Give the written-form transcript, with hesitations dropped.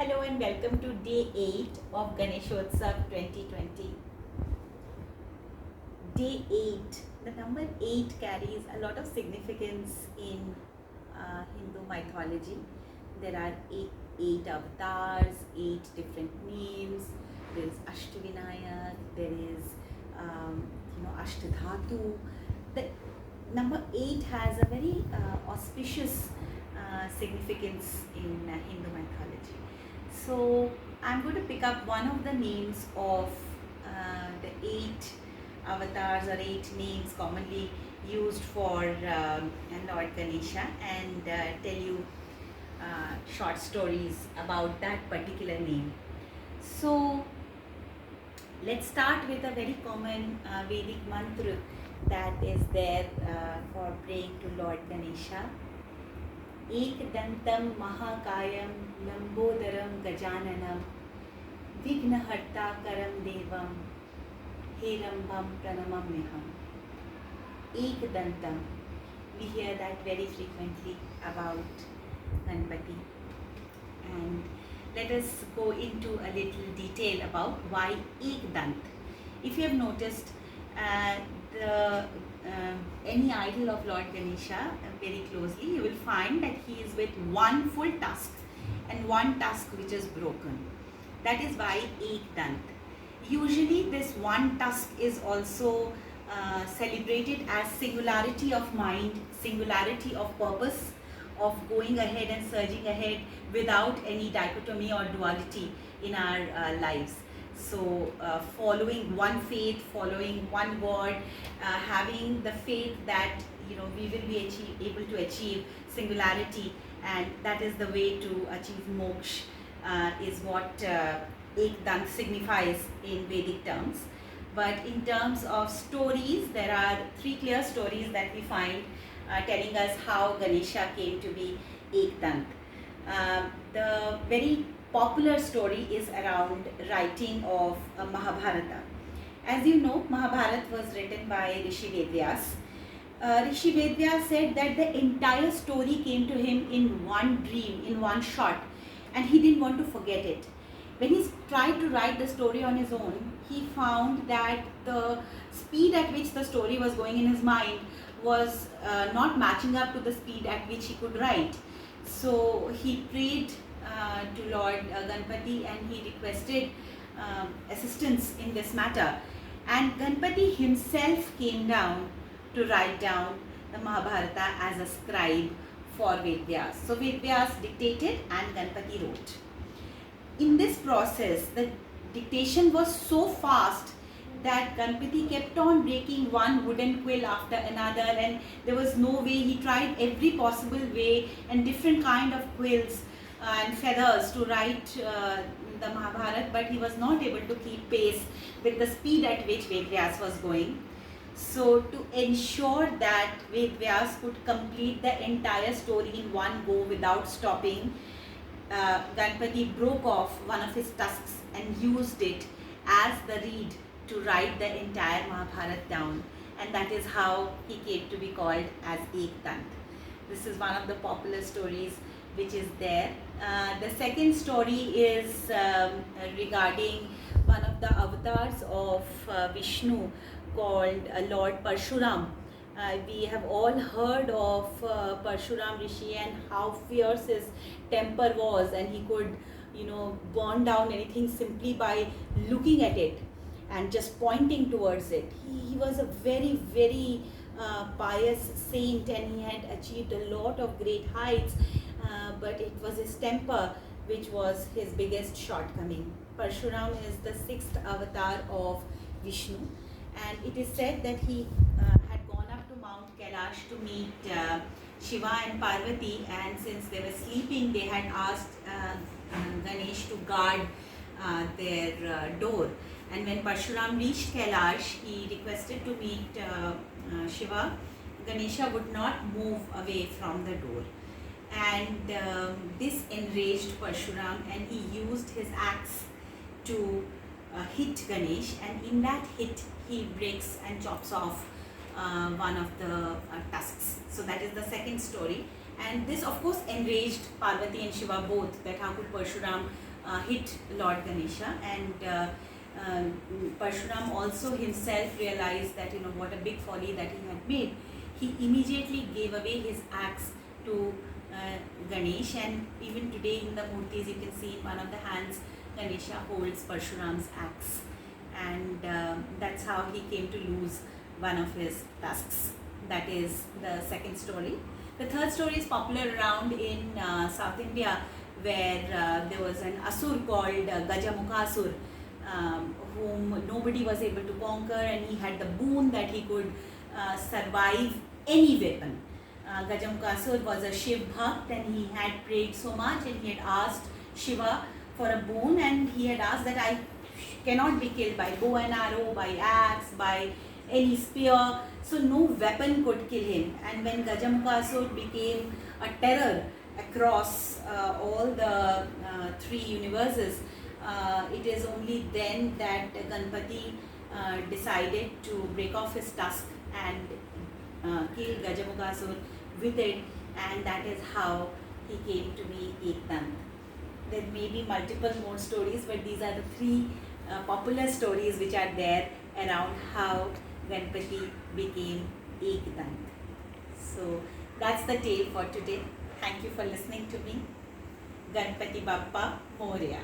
Hello and welcome to day 8 of Ganeshotsav 2020. Day 8, the number 8 carries a lot of significance in Hindu mythology. There are eight avatars, 8 different names. There is Ashtavinayak, there is Ashtadhatu. The number 8 has a very auspicious significance in Hindu mythology. So I'm going to pick up one of the names of the 8 avatars or 8 names commonly used for Lord Ganesha and tell you short stories about that particular name. So let's start with a very common Vedic mantra that is there for praying to Lord Ganesha. एकदन्तं महाकायं लंबोदरं गजाननं विघ्नहर्ताकरं देवं हेरम्बं प्रणमाम्यहम्. Ekdantam. We hear that very frequently about Ganpati. And let us go into a little detail about why Ekdant. If you have noticed, any idol of Lord Ganesha very closely, you will find that he is with one full tusk and one tusk which is broken. That is why Ekdant. Usually this one tusk is also celebrated as singularity of mind, singularity of purpose, of going ahead and surging ahead without any dichotomy or duality in our lives. So following one faith, following one God, having the faith that we will be able to achieve singularity, and that is the way to achieve moksha, is what Ekdant signifies in Vedic terms. But in terms of stories, there are 3 clear stories that we find telling us how Ganesha came to be Ekdant. The very popular story is around writing of Mahabharata. As you know, Mahabharata was written by Rishi Vedyas. Rishi Vedyas said that the entire story came to him in one dream, in one shot, and he didn't want to forget it. When he tried to write the story on his own, he found that the speed at which the story was going in his mind was not matching up to the speed at which he could write. So he prayed to Lord Ganpati and he requested assistance in this matter. And Ganpati himself came down to write down the Mahabharata as a scribe for Vedyas. So Vedyas dictated and Ganpati wrote. In this process, the dictation was so fast that Ganpati kept on breaking one wooden quill after another, and there was no way. He tried every possible way and different kind of quills and feathers to write the Mahabharata, but he was not able to keep pace with the speed at which Vedyas was going. So to ensure that Vedyas could complete the entire story in one go without stopping, Ganpati broke off one of his tusks and used it as the reed to write the entire Mahabharata down, and that is how he came to be called as Ekdant. This is one of the popular stories which is there. The second story is regarding one of the avatars of Vishnu called Lord Parshuram. We have all heard of Parshuram Rishi and how fierce his temper was, and he could burn down anything simply by looking at it and just pointing towards it. He was a very, very pious saint, and he had achieved a lot of great heights, but it was his temper which was his biggest shortcoming. Parshuram is the 6th avatar of Vishnu, and it is said that he had gone up to Mount Kailash to meet Shiva and Parvati, and since they were sleeping, they had asked Ganesh to guard their door. And when Parshuram reached Kailash, he requested to meet Shiva. Ganesha would not move away from the door, and this enraged Parshuram, and he used his axe to hit Ganesh, and in that hit he breaks and chops off one of the tusks. So that is the second story, and this of course enraged Parvati and Shiva both, that how could Parshuram hit Lord Ganesha, and Parshuram also himself realized that what a big folly that he had made. He immediately gave away his axe to Ganesh, and even today in the murtis you can see in one of the hands Ganesha holds Parshuram's axe, and that's how he came to lose one of his tusks. That is the second story. The third story is popular around in South India, where there was an asur called Gajamukasur, whom nobody was able to conquer, and he had the boon that he could survive any weapon. Gajamukasur was a Shiv Bhakt, and he had prayed so much, and he had asked Shiva for a boon, and he had asked that I cannot be killed by bow and arrow, by axe, by any spear, so no weapon could kill him. And when Gajamukasur became a terror across all the three universes, it is only then that Ganpati decided to break off his tusk and kill Gajamukasur with it, and that is how he came to be Ekdant. There may be multiple more stories, but these are the three popular stories which are there around how Ganpati became Ekdant. So that's the tale for today. Thank you for listening to me. Ganpati Bappa Moria.